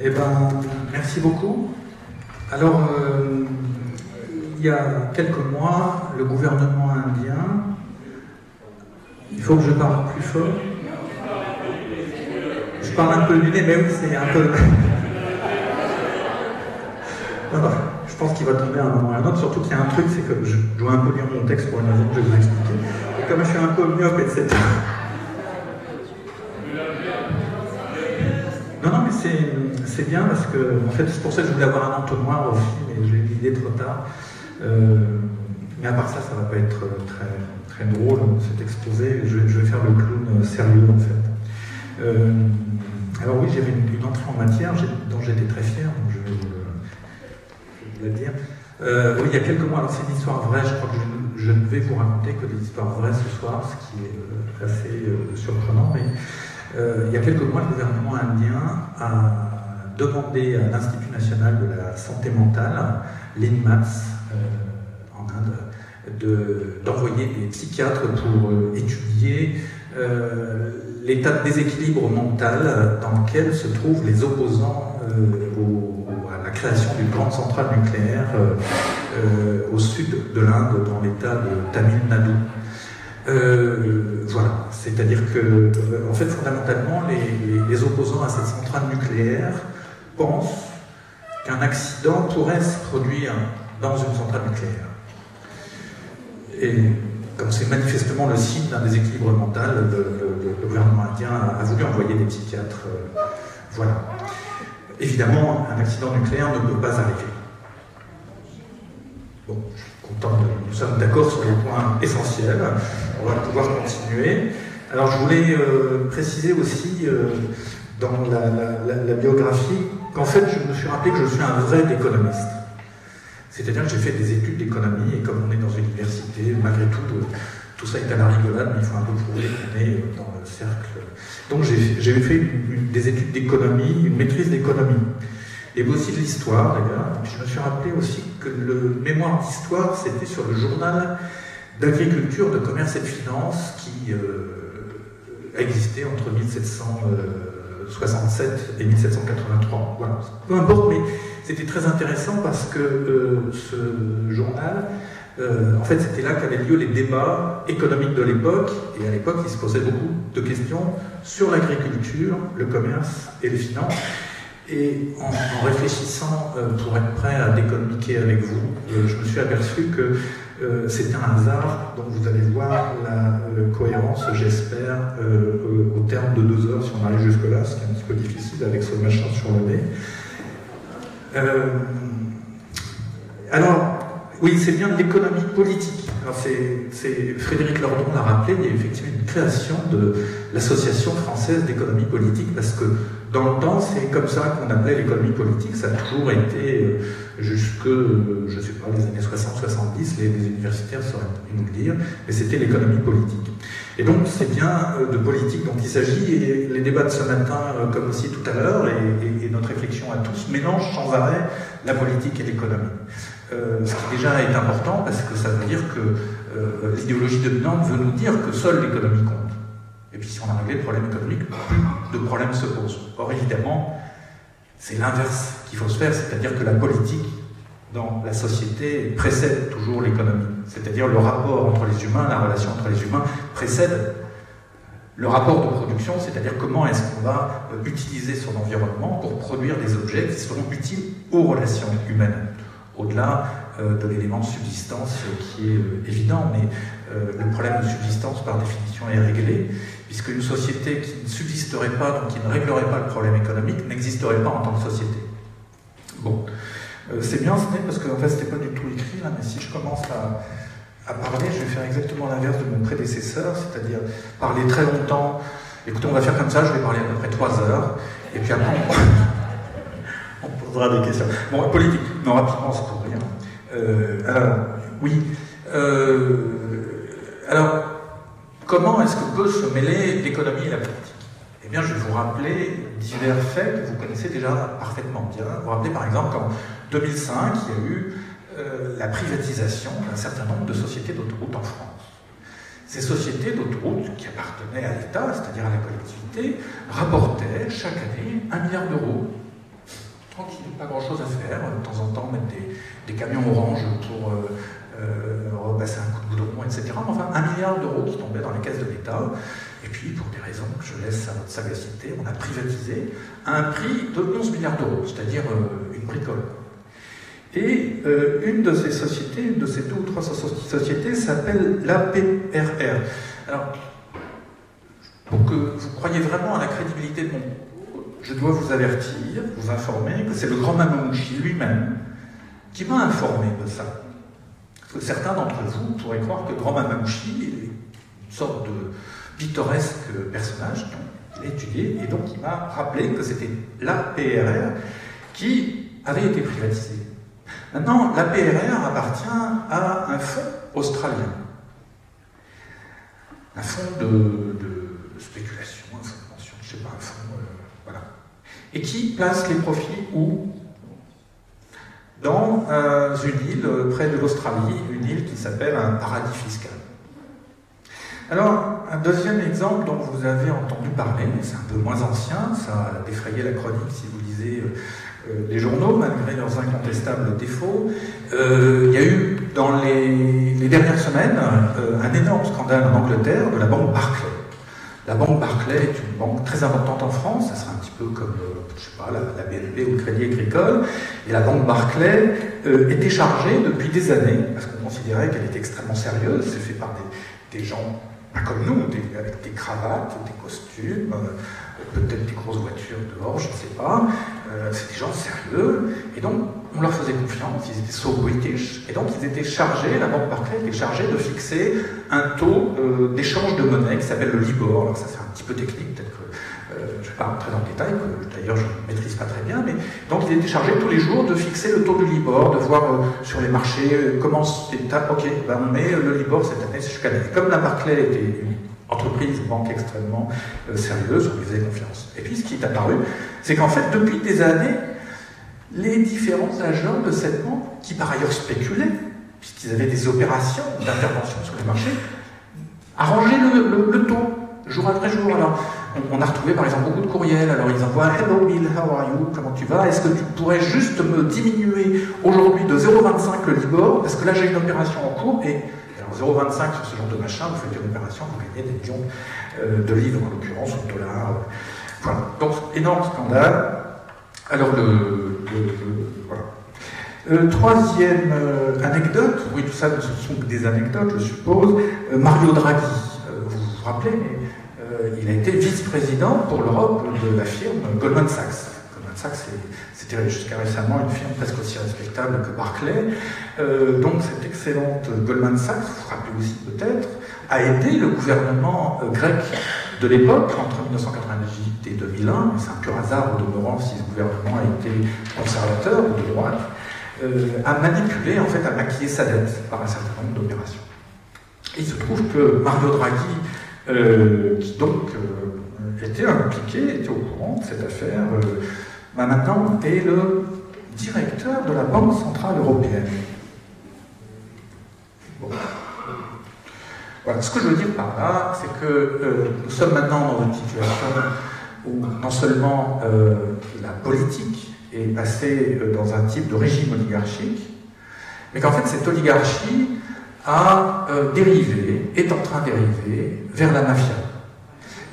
Eh ben, merci beaucoup. Alors, il y a quelques mois, le gouvernement indien... Il faut que je parle plus fort. Je parle un peu du nez, mais oui, c'est un peu... Non, je pense qu'il va tomber à un moment ou à un autre, surtout qu'il y a un truc, c'est que je dois un peu lire mon texte pour une raison que je vais vous expliquer. Et comme je suis un peu myope, etc. Non, mais c'est bien parce que, en fait, c'est pour ça que je voulais avoir un entonnoir aussi, mais j'ai eu l'idée trop tard. Mais à part ça, ça va pas être très drôle, cet exposé. Je vais faire le clown sérieux, en fait. Alors oui, j'avais une entrée en matière dont j'étais très fier, donc je vais vous la dire. Oui, il y a quelques mois, alors c'est une histoire vraie, je crois que je ne vais vous raconter que des histoires vraies ce soir, ce qui est assez surprenant, mais il y a quelques mois, le gouvernement indien a demandé à l'Institut national de la santé mentale, l'INMATS, en Inde, d'envoyer des psychiatres pour étudier l'état de déséquilibre mental dans lequel se trouvent les opposants à la création d'une grande centrale nucléaire au sud de l'Inde, dans l'état de Tamil Nadu. Voilà, c'est-à-dire que, en fait, fondamentalement, les opposants à cette centrale nucléaire pensent qu'un accident pourrait se produire dans une centrale nucléaire. Et comme c'est manifestement le signe d'un déséquilibre mental, le gouvernement indien a voulu envoyer des psychiatres. Voilà. Évidemment, un accident nucléaire ne peut pas arriver. Bon, je suis content nous sommes d'accord sur les points essentiels. On va pouvoir continuer. Alors, je voulais préciser aussi dans la biographie qu'en fait, je me suis rappelé que je suis un vrai économiste. C'est-à-dire que j'ai fait des études d'économie, et comme on est dans une université, malgré tout ça est à la rigolade, mais il faut un peu prouver qu'on est dans le cercle. Donc j'ai fait des études d'économie, une maîtrise d'économie, et aussi de l'histoire d'ailleurs. Puis je me suis rappelé aussi que le mémoire d'histoire, c'était sur le journal d'agriculture, de commerce et de finance qui a existé entre 1767 et 1783. Voilà. Peu importe, mais c'était très intéressant parce que ce journal, en fait, c'était là qu'avaient lieu les débats économiques de l'époque, et à l'époque, il se posait beaucoup de questions sur l'agriculture, le commerce et les finances. Et en réfléchissant pour être prêt à décommuniquer avec vous, je me suis aperçu que c'était un hasard, donc vous allez voir la cohérence, j'espère, au terme de 2 heures, si on arrive jusque-là, ce qui est un petit peu difficile avec ce machin sur le nez. Alors, oui, c'est bien de l'économie politique. Alors, c'est Frédéric Lordon l'a rappelé, il y a effectivement une création de l'Association française d'économie politique, parce que dans le temps, c'est comme ça qu'on appelait l'économie politique. Ça a toujours été, jusque, je ne sais pas, les années 60-70, les universitaires sauraient nous le dire, mais c'était l'économie politique. Et donc, c'est bien de politique dont il s'agit, et les débats de ce matin, comme aussi tout à l'heure, et notre réflexion à tous, mélangent sans arrêt la politique et l'économie. Ce qui déjà est important, parce que ça veut dire que l'idéologie dominante veut nous dire que seule l'économie compte. Et puis si on a réglé le problème économique, plus de problèmes se posent. Or évidemment, c'est l'inverse qu'il faut se faire, c'est-à-dire que la politique dans la société précède toujours l'économie. C'est-à-dire le rapport entre les humains, la relation entre les humains précède le rapport de production, c'est-à-dire comment est-ce qu'on va utiliser son environnement pour produire des objets qui seront utiles aux relations humaines. Au-delà de l'élément de subsistance qui est évident, mais le problème de subsistance par définition est réglé, puisque une société qui ne subsisterait pas, donc qui ne réglerait pas le problème économique, n'existerait pas en tant que société. Bon, c'est bien ce n'est, parce qu'en fait c'était pas du tout écrit là, mais si je commence à parler, je vais faire exactement l'inverse de mon prédécesseur, c'est-à-dire parler très longtemps. Écoutez, on va faire comme ça, je vais parler à peu près 3 heures, et puis après on posera des questions. Bon, politique, non, rapidement, c'est pour rien. Alors, oui. Alors, comment est-ce que peut se mêler l'économie et la politique? Eh bien, je vais vous rappeler divers faits que vous connaissez déjà parfaitement bien. Vous vous rappelez par exemple qu'en 2005, il y a eu la privatisation d'un certain nombre de sociétés d'autoroutes en France. ces sociétés d'autoroutes qui appartenaient à l'État, c'est-à-dire à la collectivité, rapportaient chaque année 1 milliard d'euros. Tranquille, pas grand-chose à faire. De temps en temps, mettre des camions orange pour repasser un coup de goudron, etc. Enfin, 1 milliard d'euros qui tombaient dans les caisses de l'État. Et puis, pour des raisons que je laisse à votre sagacité, on a privatisé à un prix de 11 milliards d'euros, c'est-à-dire une bricole. Et une de ces sociétés, une de ces 2 ou 3 sociétés s'appelle l'APRR. Alors, pour que vous croyiez vraiment à la crédibilité de mon propos, je dois vous avertir, vous informer que c'est le grand Mamamouchi lui-même qui m'a informé de ça. Parce que certains d'entre vous pourraient croire que grand Mamamouchi est une sorte de pittoresque personnage qu'il a étudié, et donc il m'a rappelé que c'était l'APRR qui avait été privatisé. Maintenant, l'APRR appartient à un fonds australien. Un fonds de spéculation, un fonds de pension, je ne sais pas, un fonds, voilà. Et qui place les profits où? Dans une île près de l'Australie, une île qui s'appelle un paradis fiscal. Alors, un deuxième exemple dont vous avez entendu parler, mais c'est un peu moins ancien, ça a défrayé la chronique si vous lisez les journaux, malgré leurs incontestables défauts. Il y a eu, dans les dernières semaines, un énorme scandale en Angleterre de la banque Barclays. La banque Barclays est une banque très importante en France, ça sera un petit peu comme, je sais pas, la BNP ou le Crédit Agricole. Et la banque Barclays était chargée depuis des années, parce qu'on considérait qu'elle était extrêmement sérieuse, c'est fait par des gens pas comme nous, avec des cravates, des costumes, peut-être des grosses voitures dehors, je ne sais pas. C'est des gens sérieux, et donc on leur faisait confiance, ils étaient so British, et donc ils étaient chargés, la banque Barclays était chargée de fixer un taux d'échange de monnaie qui s'appelle le Libor. Alors ça c'est un petit peu technique, peut-être que je ne vais pas rentrer dans le détail, que d'ailleurs je ne maîtrise pas très bien, mais donc ils étaient chargés tous les jours de fixer le taux du Libor, de voir sur les marchés comment c'est, ok, ben on met le Libor cette année, c'est jusqu'à l'année. Comme la Barclays était une entreprise, une banque extrêmement sérieuse, on lui faisait confiance. Et puis ce qui est apparu, c'est qu'en fait depuis des années, les différents agents de cette banque, qui par ailleurs spéculaient, puisqu'ils avaient des opérations d'intervention sur les marchés, arrangeaient le taux, jour après jour. Alors, on a retrouvé par exemple beaucoup de courriels, alors ils envoient « Hello Bill, how are you? Comment tu vas? Est-ce que tu pourrais juste me diminuer aujourd'hui de 0,25 le Libor? Parce que là j'ai une opération en cours, et alors 0,25 sur ce genre de machin, vous faites une opération, vous gagnez des millions de livres, en l'occurrence, ou de dollars. Voilà. Donc, énorme scandale. Alors, voilà. Troisième anecdote, oui, tout ça, ce sont des anecdotes, je suppose. Mario Draghi, vous vous rappelez, mais il a été vice-président pour l'Europe de la firme Goldman Sachs. Goldman Sachs, c'était jusqu'à récemment une firme presque aussi respectable que Barclays. Donc cette excellente Goldman Sachs, vous vous rappelez aussi peut-être, a aidé le gouvernement grec de l'époque, entre 1998 et 2001, c'est un pur hasard au demeurant si ce gouvernement a été conservateur ou de droite, à manipuler, en fait, à maquiller sa dette par un certain nombre d'opérations. Et il se trouve que Mario Draghi, qui donc était impliqué, était au courant de cette affaire, maintenant est le directeur de la Banque Centrale Européenne. Bon. Voilà, ce que je veux dire par là, c'est que nous sommes maintenant dans une situation où non seulement la politique est passée dans un type de régime oligarchique, mais qu'en fait cette oligarchie a dérivé, est en train de dériver vers la mafia.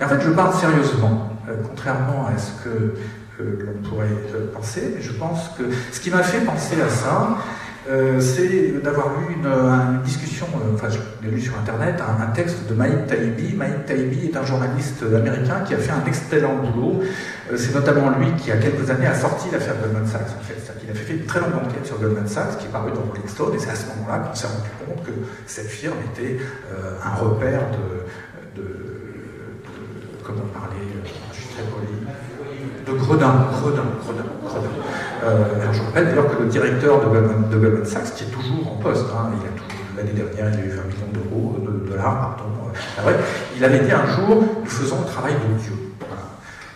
Et en fait, je parle sérieusement, contrairement à ce que l'on pourrait penser, mais je pense que ce qui m'a fait penser à ça, c'est d'avoir lu une discussion, enfin je l'ai lu sur internet, un texte de Maïd Taïbi. Maïd Taïbi est un journaliste américain qui a fait un excellent boulot. C'est notamment lui qui, il y a quelques années, a sorti l'affaire Goldman Sachs. En fait, il a fait une très longue enquête sur Goldman Sachs qui est paru dans Rolling Stone, et c'est à ce moment-là qu'on s'est rendu compte que cette firme était un repère comment parler, je suis très poli, de gredin. Alors je rappelle d'ailleurs que le directeur de Goldman Sachs, qui est toujours en poste, l'année dernière il a eu 20 millions de dollars, pardon. Bref, il avait dit un jour, nous faisons le travail de Dieu. Voilà.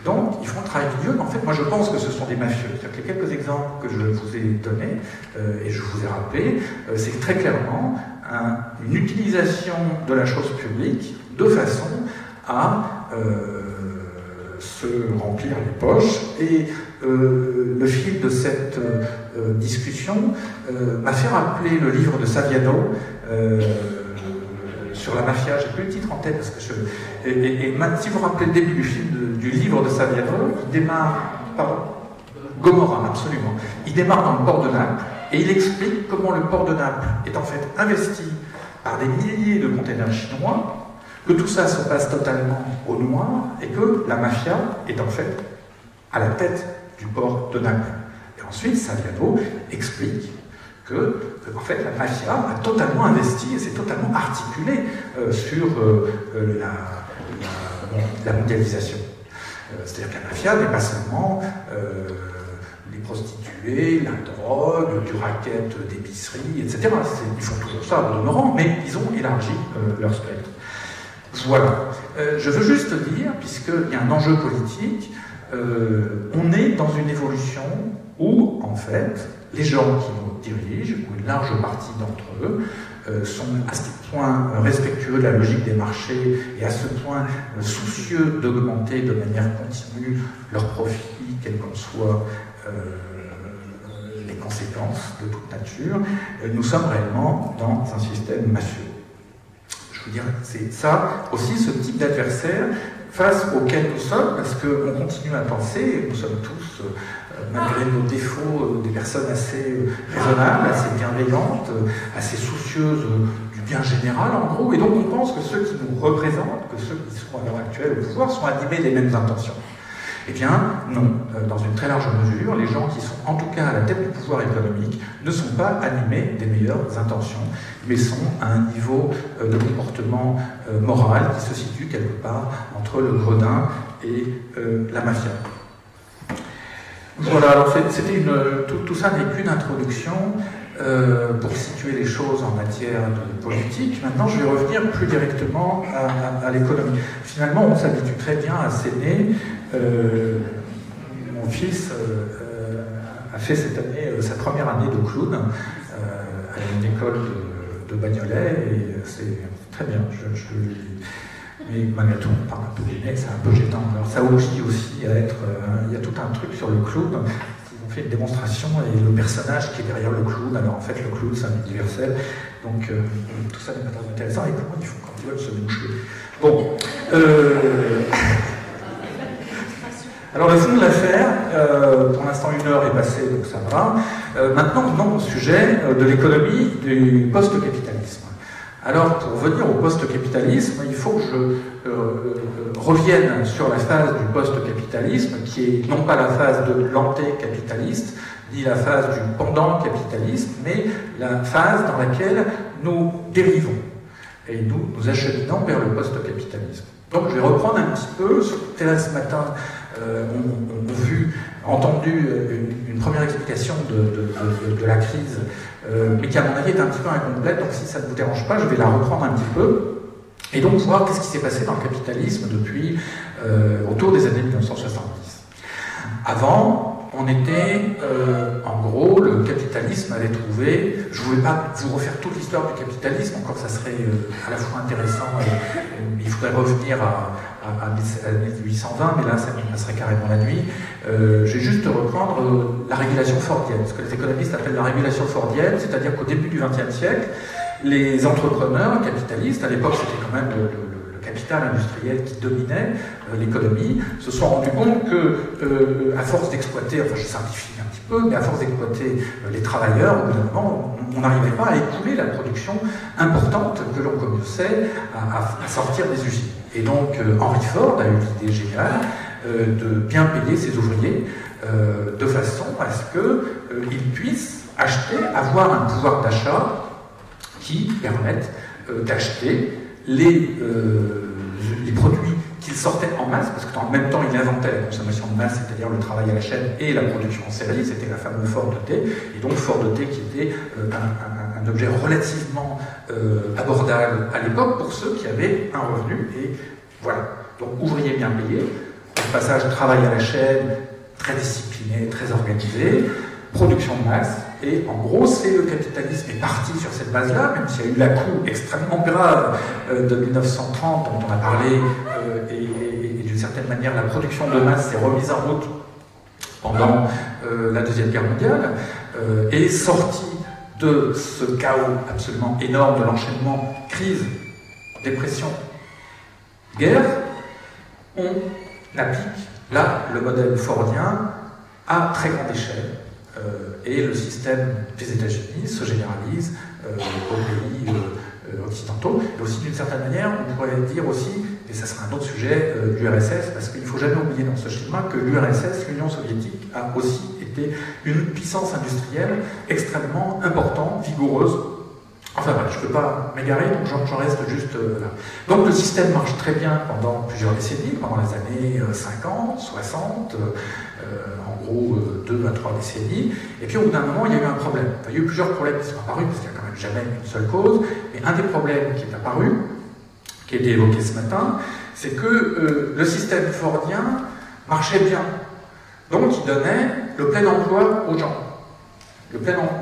Donc, ils font un travail milieu, mais en fait, moi je pense que ce sont des mafieux. C'est-à-dire que les quelques exemples que je vous ai donnés, et je vous ai rappelés, c'est très clairement une utilisation de la chose publique de façon à se remplir les poches. Et le fil de cette discussion m'a fait rappeler le livre de Saviano, sur la mafia. J'ai plus le titre en tête parce que si vous vous rappelez le début du film du livre de Saviano, il démarre, pardon, Gomorrah, absolument. Il démarre dans le port de Naples et il explique comment le port de Naples est en fait investi par des milliers de containers chinois, que tout ça se passe totalement au noir et que la mafia est en fait à la tête du port de Naples. Et ensuite, Saviano explique que en fait, la mafia a totalement investi et s'est totalement articulée sur la mondialisation. C'est-à-dire que la mafia n'est pas seulement les prostituées, la drogue, du racket d'épicerie, etc. Ils font toujours ça au demeurant, mais ils ont élargi leur spectre. Voilà. Je veux juste dire, puisqu'il y a un enjeu politique, on est dans une évolution où, en fait, les gens qui nous dirigent, ou une large partie d'entre eux, sont à ce point respectueux de la logique des marchés et à ce point soucieux d'augmenter de manière continue leurs profits, quelles qu'en soient les conséquences de toute nature. Nous sommes réellement dans un système mafieux. Je veux dire, c'est ça aussi, ce type d'adversaire face auquel nous sommes, parce qu'on continue à penser, et nous sommes tous, malgré nos défauts, des personnes assez raisonnables, assez bienveillantes, assez soucieuses du bien général, en gros, et donc on pense que ceux qui nous représentent, que ceux qui sont à l'heure actuelle au pouvoir, sont animés des mêmes intentions. Eh bien, non. Dans une très large mesure, les gens qui sont en tout cas à la tête du pouvoir économique ne sont pas animés des meilleures intentions, mais sont à un niveau de comportement moral qui se situe quelque part entre le gredin et la mafia. Voilà, alors c'était tout ça n'est qu'une introduction pour situer les choses en matière de politique. Maintenant, je vais revenir plus directement à l'économie. Finalement, on s'habitue très bien à s'aimer. Mon fils a fait cette année sa première année de clown à une école de Bagnolet et c'est très bien. Mais malgré tout, on parle un peu des nez, c'est un peu gênant. Alors ça oblige aussi à être. Il y a tout un truc sur le clown. Ils ont fait une démonstration et le personnage qui est derrière le clown. Alors en fait, le clown, c'est un universel. Donc tout ça n'est pas très intéressant. Et comment ils font quand ils veulent se moucher? Bon. Alors le fond de l'affaire, pour l'instant 1 heure est passée, donc ça va. Maintenant, venons au sujet de l'économie du post-capitalisme. Alors, pour venir au post-capitalisme, il faut que je revienne sur la phase du post-capitalisme, qui est non pas la phase de l'anté-capitaliste, ni la phase du pendant-capitalisme, mais la phase dans laquelle nous dérivons. Et nous acheminons vers le post-capitalisme. Donc, je vais reprendre un petit peu ce que ce matin on a entendu une première explication de la crise, mais qui à mon avis est un petit peu incomplète, donc si ça ne vous dérange pas, je vais la reprendre un petit peu, et donc voir qu'est-ce qui s'est passé dans le capitalisme depuis autour des années 1970. Avant, on était, en gros, le capitalisme avait trouvé, je ne voulais pas vous refaire toute l'histoire du capitalisme, encore ça serait à la fois intéressant, et il faudrait revenir à 1820, mais là ça me passerait carrément la nuit. Je vais juste reprendre la régulation fordienne, ce que les économistes appellent la régulation fordienne, c'est-à-dire qu'au début du XXe siècle, les entrepreneurs capitalistes, à l'époque c'était quand même le capital industriel qui dominait l'économie, se sont rendus compte que, à force d'exploiter, enfin je simplifie un petit peu, mais à force d'exploiter les travailleurs, au bout d'un moment, on n'arrivait pas à écouler la production importante que l'on commençait à sortir des usines. Et donc Henry Ford a eu l'idée géniale de bien payer ses ouvriers de façon à ce qu'ils puissent acheter, avoir un pouvoir d'achat qui permette d'acheter les produits qu'il sortait en masse, parce qu'en même temps il inventait la consommation de masse, c'est-à-dire le travail à la chaîne et la production en série, c'était la fameuse Ford T, et donc Ford T qui était un objet relativement abordable à l'époque pour ceux qui avaient un revenu, et voilà. Donc ouvriers bien payés, passage travail à la chaîne, très discipliné, très organisé, production de masse, et en gros, c'est le capitalisme est parti sur cette base-là, même s'il y a eu l'à-coup extrêmement grave de 1930 dont on a parlé, et d'une certaine manière, la production de masse s'est remise en route pendant la Deuxième Guerre mondiale, est sorti de ce chaos absolument énorme de l'enchaînement crise, dépression, guerre. On applique là le modèle fordien à très grande échelle, et le système des États-Unis se généralise aux pays occidentaux, et aussi d'une certaine manière, on pourrait dire aussi, et ça sera un autre sujet, l'URSS, parce qu'il ne faut jamais oublier dans ce schéma que l'URSS, l'Union soviétique, a aussi été une puissance industrielle extrêmement importante, vigoureuse. Enfin voilà, je ne peux pas m'égarer, donc j'en reste juste là. Donc le système marche très bien pendant plusieurs décennies, pendant les années 50, 60, en gros 2 à 3 décennies, et puis au bout d'un moment il y a eu un problème. Enfin, il y a eu plusieurs problèmes qui sont apparus, parce qu'il n'y a quand même jamais une seule cause, mais un des problèmes qui est apparu, qui a été évoqué ce matin, c'est que le système fordien marchait bien. Donc il donnait le plein emploi aux gens.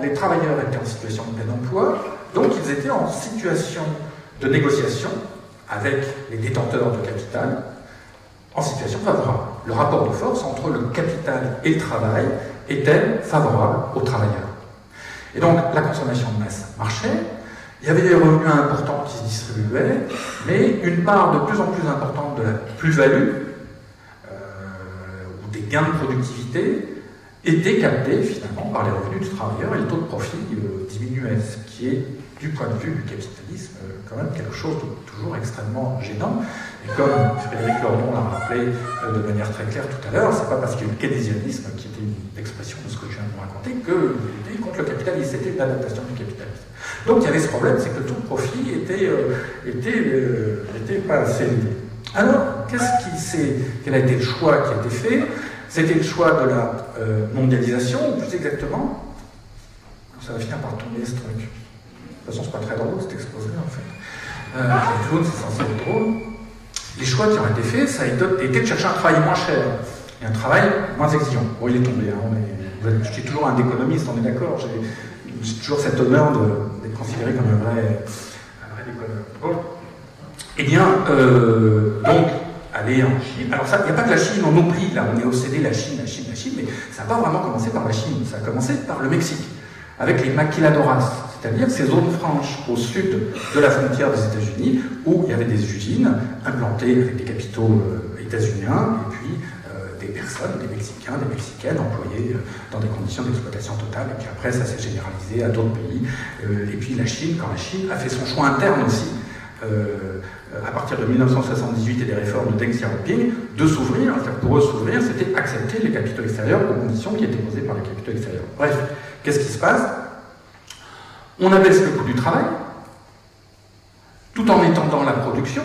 Les travailleurs étaient en situation de plein emploi, donc ils étaient en situation de négociation avec les détenteurs de capital, en situation favorable. Le rapport de force entre le capital et le travail était favorable aux travailleurs. Et donc la consommation de masse marchait, il y avait des revenus importants qui se distribuaient, mais une part de plus en plus importante de la plus-value, ou des gains de productivité, était capté finalement par les revenus du travailleur, et le taux de profit diminuait, ce qui est, du point de vue du capitalisme, quand même quelque chose de toujours extrêmement gênant. Et comme Frédéric Lordon l'a rappelé de manière très claire tout à l'heure, c'est pas parce qu'il y a eu le keynésianisme, qui était une expression de ce que je viens de vous raconter, qu'il était contre le capitalisme, c'était une adaptation du capitalisme. Donc il y avait ce problème, c'est que le taux de profit était pas assez élevé. Alors, quel a été le choix qui a été fait? C'était le choix de la mondialisation, ou plus exactement, ça va finir par tomber ce truc. De toute façon, c'est pas très drôle, cet exposé en fait. Les clowns, c'est censé être drôle. Les choix qui ont été faits, ça a été de chercher un travail moins cher et un travail moins exigeant. Bon, il est tombé, hein, je suis toujours un économiste, on est d'accord. J'ai toujours cet honneur d'être considéré comme un vrai économiste. Bon. Eh bien, donc, aller en Chine. Alors ça, il n'y a pas que la Chine, on oublie, là, on est obsédé, la Chine, mais ça n'a pas vraiment commencé par la Chine, ça a commencé par le Mexique, avec les maquiladoras, c'est-à-dire ces zones franches au sud de la frontière des États-Unis, où il y avait des usines implantées avec des capitaux états-uniens, et puis des personnes, des Mexicains, des Mexicaines employés dans des conditions d'exploitation totale, et puis après ça s'est généralisé à d'autres pays, et puis la Chine, quand la Chine a fait son choix interne aussi, à partir de 1978 et des réformes de Deng Xiaoping, de s'ouvrir. Pour eux, s'ouvrir, c'était accepter les capitaux extérieurs aux conditions qui étaient posées par les capitaux extérieurs. Bref, qu'est-ce qui se passe? On abaisse le coût du travail, tout en étendant la production,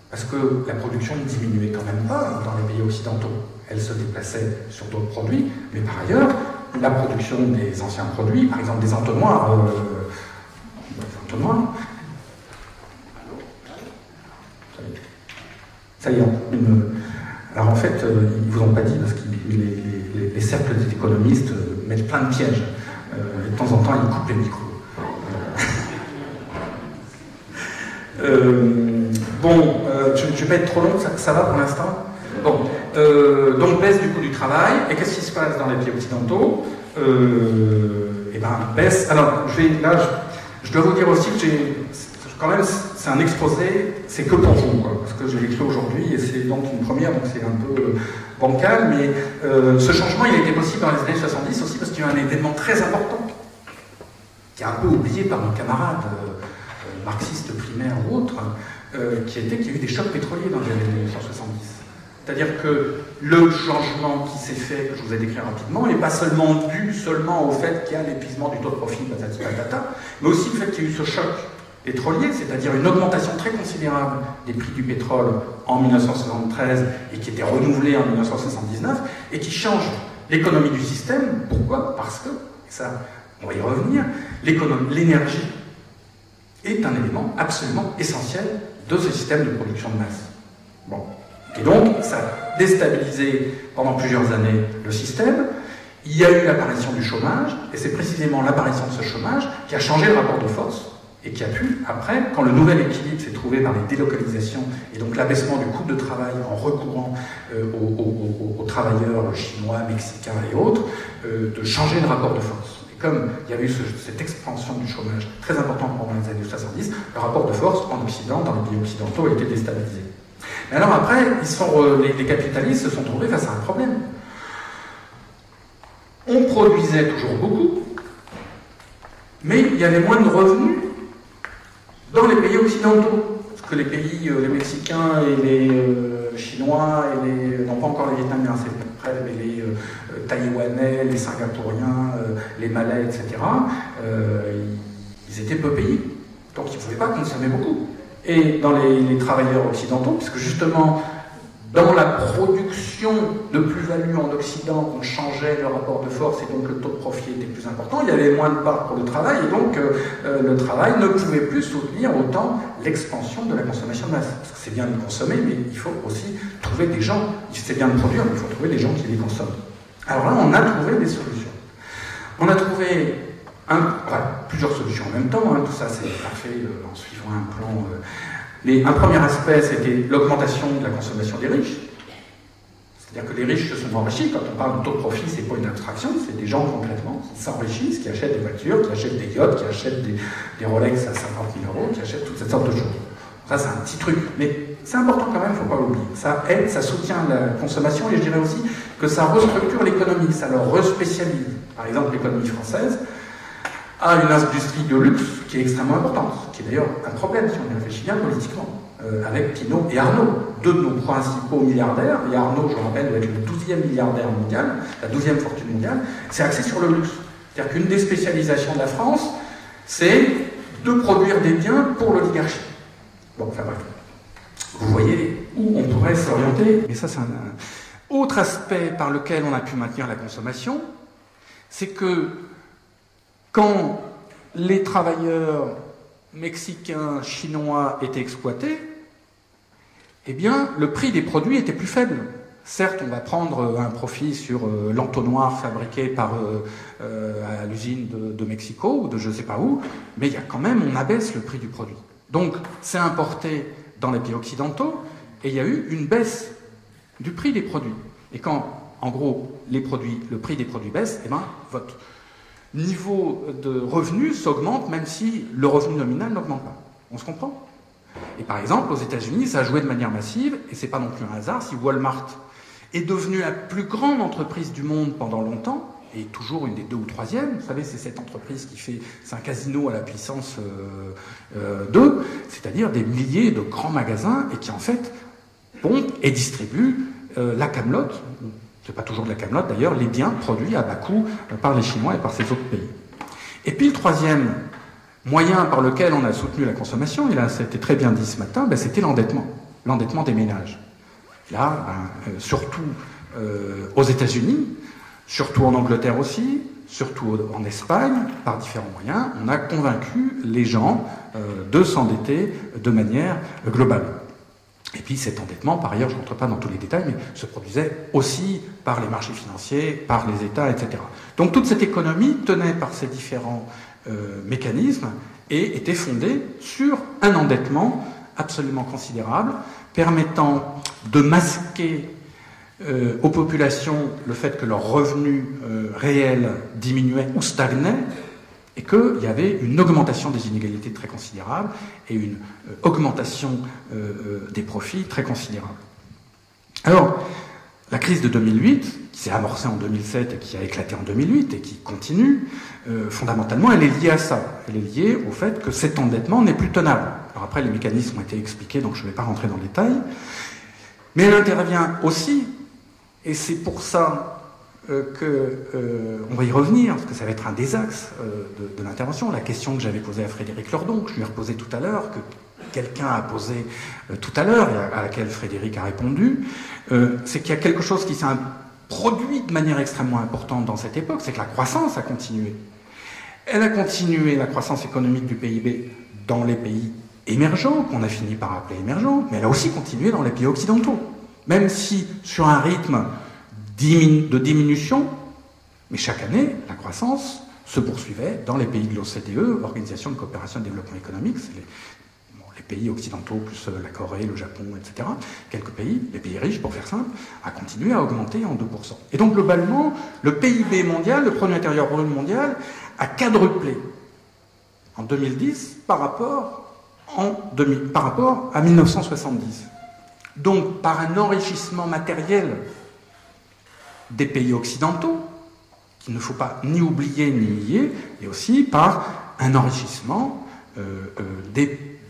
parce que la production ne diminuait quand même pas dans les pays occidentaux. Elle se déplaçait sur d'autres produits, mais par ailleurs, la production des anciens produits, par exemple des entonnoirs, ça y est, alors en fait, ils ne vous ont pas dit, parce que les cercles d'économistes mettent plein de pièges. Et de temps en temps, ils coupent les micros. Bon, je ne vais pas être trop long, ça va pour l'instant. Bon, donc baisse du coût du travail, et qu'est-ce qui se passe dans les pays occidentaux? Eh ben, baisse. Alors, je dois vous dire aussi que quand même, c'est un exposé, c'est que pour vous, quoi, parce que je l'ai écrit aujourd'hui, et c'est donc une première, donc c'est un peu bancal, mais ce changement, il a été possible dans les années 70 aussi, parce qu'il y a eu un événement très important, qui est un peu oublié par nos camarades marxistes primaires ou autres, qui était qu'il y a eu des chocs pétroliers dans les années 1970. C'est-à-dire que le changement qui s'est fait, que je vous ai décrit rapidement, n'est pas seulement dû au fait qu'il y a l'épuisement du taux de profit, patati patata, mais aussi le fait qu'il y a eu ce choc pétrolier, c'est-à-dire une augmentation très considérable des prix du pétrole en 1973 et qui était renouvelée en 1979 et qui change l'économie du système. Pourquoi? Parce que, et ça on va y revenir, l'énergie est un élément absolument essentiel de ce système de production de masse. Bon. Et donc, ça a déstabilisé pendant plusieurs années le système. Il y a eu l'apparition du chômage, et c'est précisément l'apparition de ce chômage qui a changé le rapport de force, et qui a pu, après, quand le nouvel équilibre s'est trouvé par les délocalisations, et donc l'abaissement du coût de travail en recourant aux travailleurs chinois, mexicains et autres, de changer le rapport de force. Et comme il y avait eu cette expansion du chômage très importante pendant les années 70, le rapport de force en Occident, dans les pays occidentaux, a été déstabilisé. Mais alors après, les capitalistes se sont trouvés face à un problème. On produisait toujours beaucoup, mais il y avait moins de revenus dans les pays occidentaux. Parce que les pays, les Mexicains et les Chinois, et non pas encore les Vietnamiens, c'est près, mais les Taïwanais, les Singapouriens, les Malais, etc., ils étaient peu payés. Donc ils ne pouvaient pas consommer beaucoup. Et dans les travailleurs occidentaux, puisque justement, dans la production de plus-value en Occident, on changeait le rapport de force et donc le taux de profit était plus important, il y avait moins de parts pour le travail et donc le travail ne pouvait plus soutenir autant l'expansion de la consommation de masse. Parce que c'est bien de consommer, mais il faut aussi trouver des gens, c'est bien de produire, mais il faut trouver des gens qui les consomment. Alors là, on a trouvé des solutions. On a trouvé plusieurs solutions en même temps, hein, tout ça c'est parfait en suivant un plan. Mais un premier aspect, c'était l'augmentation de la consommation des riches. C'est-à-dire que les riches se sont enrichis. Quand on parle de taux de profit, c'est pas une abstraction, c'est des gens concrètement qui s'enrichissent, qui achètent des voitures, qui achètent des yachts, qui achètent des Rolex à 50 000 euros, qui achètent toutes cette sortes de choses. Ça, c'est un petit truc, mais c'est important quand même, il ne faut pas l'oublier. Ça aide, ça soutient la consommation et je dirais aussi que ça restructure l'économie, ça le respécialise. Par exemple, l'économie française a une industrie de luxe qui est extrêmement importante, qui est d'ailleurs un problème si on y réfléchit bien politiquement, avec Pinault et Arnault, deux de nos principaux milliardaires, et Arnault, je rappelle, doit être le 12e milliardaire mondial, la 12e fortune mondiale, c'est axé sur le luxe. C'est-à-dire qu'une des spécialisations de la France, c'est de produire des biens pour l'oligarchie. Bon, enfin bref. Vous voyez où on pourrait s'orienter, et ça c'est un autre aspect par lequel on a pu maintenir la consommation, c'est que quand les travailleurs mexicains, chinois étaient exploités, eh bien, le prix des produits était plus faible. Certes, on va prendre un profit sur l'entonnoir fabriqué à l'usine de Mexico ou de je ne sais pas où, mais il y a quand même, on abaisse le prix du produit. Donc, c'est importé dans les pays occidentaux, et il y a eu une baisse du prix des produits. Et quand, en gros, le prix des produits baisse, eh bien, votre niveau de revenu s'augmente même si le revenu nominal n'augmente pas. On se comprend? Et par exemple, aux États-Unis, ça a joué de manière massive, et c'est pas non plus un hasard si Walmart est devenue la plus grande entreprise du monde pendant longtemps, et toujours une des 2 ou 3e. Vous savez, c'est cette entreprise qui fait, c'est un casino à la puissance 2, c'est-à-dire des milliers de grands magasins, et qui en fait pompe et distribue la camelote. C'est pas toujours de la camelote d'ailleurs, les biens produits à bas coût par les Chinois et par ces autres pays. Et puis le troisième moyen par lequel on a soutenu la consommation, et là ça a été très bien dit ce matin, c'était l'endettement des ménages. Là, surtout aux États-Unis, surtout en Angleterre aussi, surtout en Espagne, par différents moyens, on a convaincu les gens de s'endetter de manière globale. Et puis cet endettement, par ailleurs, je ne rentre pas dans tous les détails, mais se produisait aussi par les marchés financiers, par les États, etc. Donc toute cette économie tenait par ces différents mécanismes et était fondée sur un endettement absolument considérable, permettant de masquer aux populations le fait que leurs revenus réels diminuaient ou stagnaient, et qu'il y avait une augmentation des inégalités très considérable et une augmentation des profits très considérable. Alors, la crise de 2008, qui s'est amorcée en 2007 et qui a éclaté en 2008 et qui continue, fondamentalement, elle est liée à ça. Elle est liée au fait que cet endettement n'est plus tenable. Alors après, les mécanismes ont été expliqués, donc je ne vais pas rentrer dans le détail. Mais elle intervient aussi, et c'est pour ça on va y revenir, parce que ça va être un des axes de l'intervention. La question que j'avais posée à Frédéric Lordon, que je lui ai reposée tout à l'heure, que quelqu'un a posée tout à l'heure, et à laquelle Frédéric a répondu, c'est qu'il y a quelque chose qui s'est produit de manière extrêmement importante dans cette époque, c'est que la croissance a continué. Elle a continué, la croissance économique du PIB, dans les pays émergents, qu'on a fini par appeler émergents, mais elle a aussi continué dans les pays occidentaux. même si sur un rythme de diminution, mais chaque année, la croissance se poursuivait dans les pays de l'OCDE, Organisation de coopération et de développement économique, c'est les pays occidentaux, plus la Corée, le Japon, etc. Quelques pays, les pays riches pour faire simple, a continué à augmenter en 2%. Et donc globalement, le PIB mondial, le produit intérieur brut mondial, a quadruplé en 2010 par rapport à 1970. Donc par un enrichissement matériel des pays occidentaux, qu'il ne faut pas ni oublier ni nier, et aussi par un enrichissement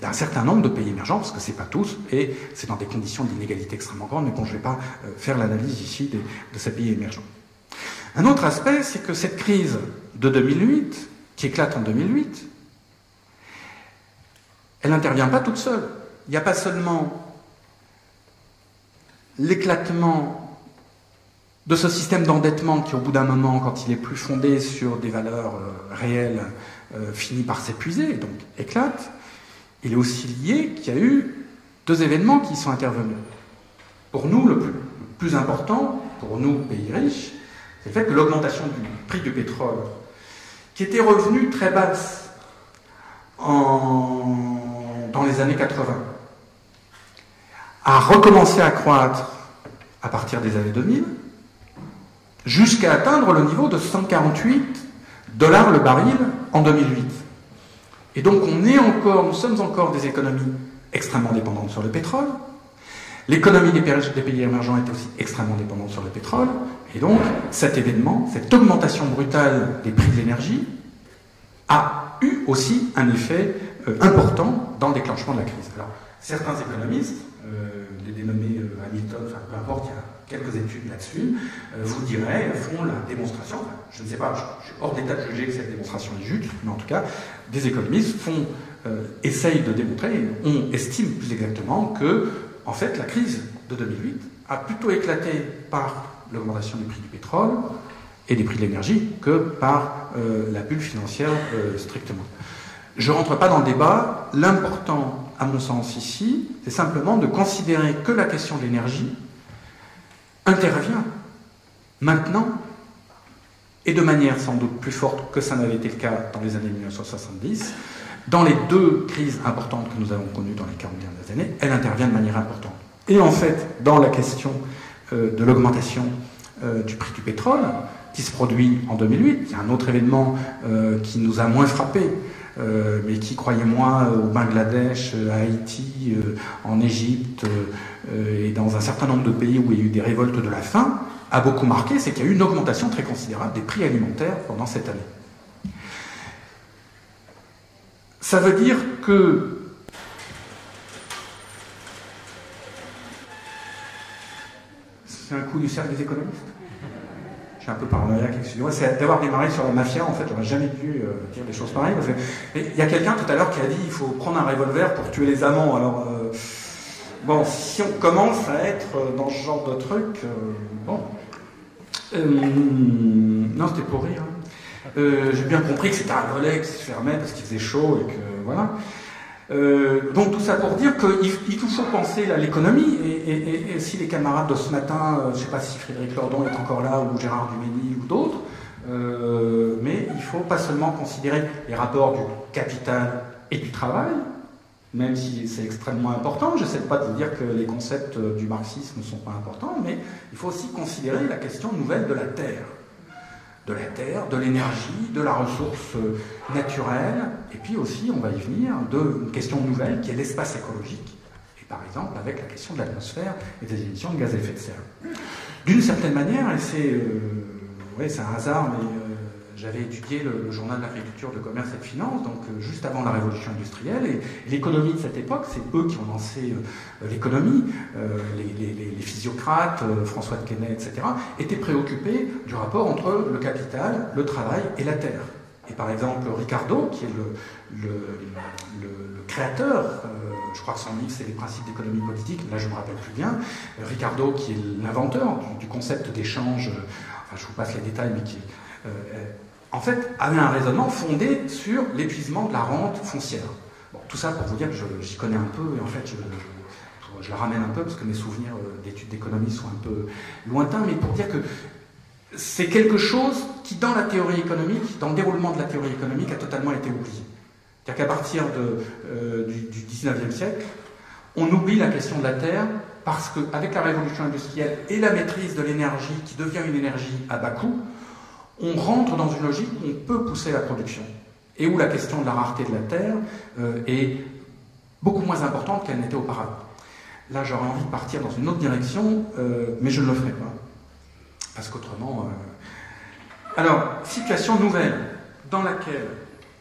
d'un certain nombre de pays émergents, parce que c'est pas tous, et c'est dans des conditions d'inégalité extrêmement grandes, mais bon, je ne vais pas faire l'analyse ici de ces pays émergents. Un autre aspect, c'est que cette crise de 2008, qui éclate en 2008, elle n'intervient pas toute seule. Il n'y a pas seulement l'éclatement de ce système d'endettement qui, au bout d'un moment, quand il est plus fondé sur des valeurs réelles, finit par s'épuiser, et donc éclate. Il est aussi lié qu'il y a eu deux événements qui sont intervenus. Pour nous, le plus important, pour nous, pays riches, c'est le fait que l'augmentation du prix du pétrole, qui était revenue très basse dans les années 80, a recommencé à croître à partir des années 2000, jusqu'à atteindre le niveau de 148 $ le baril en 2008. Et donc nous sommes encore des économies extrêmement dépendantes sur le pétrole. L'économie des pays émergents est aussi extrêmement dépendante sur le pétrole. Et donc cet événement, cette augmentation brutale des prix de l'énergie, a eu aussi un effet important dans le déclenchement de la crise. Alors, certains économistes, les dénommés Hamilton, enfin peu importe, il y a quelques études là-dessus, vous diraient, font la démonstration, enfin, je ne sais pas, je suis hors d'état de juger que cette démonstration est juste, mais en tout cas, des économistes essayent de démontrer, on estime plus exactement que, en fait, la crise de 2008 a plutôt éclaté par l'augmentation du prix du pétrole et des prix de l'énergie que par la bulle financière strictement. Je ne rentre pas dans le débat, l'important, à mon sens ici, c'est simplement de considérer que la question de l'énergie intervient maintenant et de manière sans doute plus forte que ça n'avait été le cas dans les années 1970. Dans les deux crises importantes que nous avons connues dans les 40 dernières années, elle intervient de manière importante. Et en fait, dans la question de l'augmentation du prix du pétrole, qui se produit en 2008, il y a un autre événement qui nous a moins frappé, mais qui, croyez-moi, au Bangladesh, à Haïti, en Égypte et dans un certain nombre de pays où il y a eu des révoltes de la faim, a beaucoup marqué, c'est qu'il y a eu une augmentation très considérable des prix alimentaires pendant cette année. Ça veut dire que c'est un coup du cercle des économistes. Je suis un peu paranoïaque, excusez-moi, c'est d'avoir démarré sur la mafia, en fait, j'aurais jamais dû dire des choses pareilles, parce que il y a quelqu'un tout à l'heure qui a dit il faut prendre un revolver pour tuer les amants, alors bon, si on commence à être dans ce genre de truc, bon. Non, c'était pour rire. J'ai bien compris que c'était un relais qui se fermait parce qu'il faisait chaud et que voilà. Donc tout ça pour dire qu'il faut penser l'économie et si les camarades de ce matin, je ne sais pas si Frédéric Lordon est encore là ou Gérard Duménil ou d'autres, mais il ne faut pas seulement considérer les rapports du capital et du travail, même si c'est extrêmement important. Je n'essaie pas de dire que les concepts du marxisme ne sont pas importants, mais il faut aussi considérer la question nouvelle de la terre. De la terre, de l'énergie, de la ressource naturelle, et puis aussi, on va y venir, d'une question nouvelle qui est l'espace écologique, et par exemple avec la question de l'atmosphère et des émissions de gaz à effet de serre. D'une certaine manière, et c'est un hasard, mais j'avais étudié le journal de l'agriculture, de commerce et de finance, donc juste avant la révolution industrielle, et l'économie de cette époque, c'est eux qui ont lancé l'économie, les physiocrates, François de Quesnay, etc., étaient préoccupés du rapport entre le capital, le travail et la terre. Et par exemple, Ricardo, qui est le créateur, je crois que son livre c'est les principes d'économie politique, là je ne me rappelle plus bien, Ricardo qui est l'inventeur du concept d'échange, enfin je vous passe les détails, mais qui en fait avait un raisonnement fondé sur l'épuisement de la rente foncière. Bon, tout ça pour vous dire que j'y connais un peu, et en fait tout je la ramène un peu parce que mes souvenirs d'études d'économie sont un peu lointains, mais pour dire que c'est quelque chose qui, dans la théorie économique, dans le déroulement de la théorie économique, a totalement été oublié. C'est-à-dire qu'à partir du 19e siècle, on oublie la question de la Terre parce qu'avec la révolution industrielle et la maîtrise de l'énergie, qui devient une énergie à bas coût, on rentre dans une logique où on peut pousser la production et où la question de la rareté de la Terre est beaucoup moins importante qu'elle n'était auparavant. Là, j'aurais envie de partir dans une autre direction, mais je ne le ferai pas. Parce qu'autrement... Alors, situation nouvelle, dans laquelle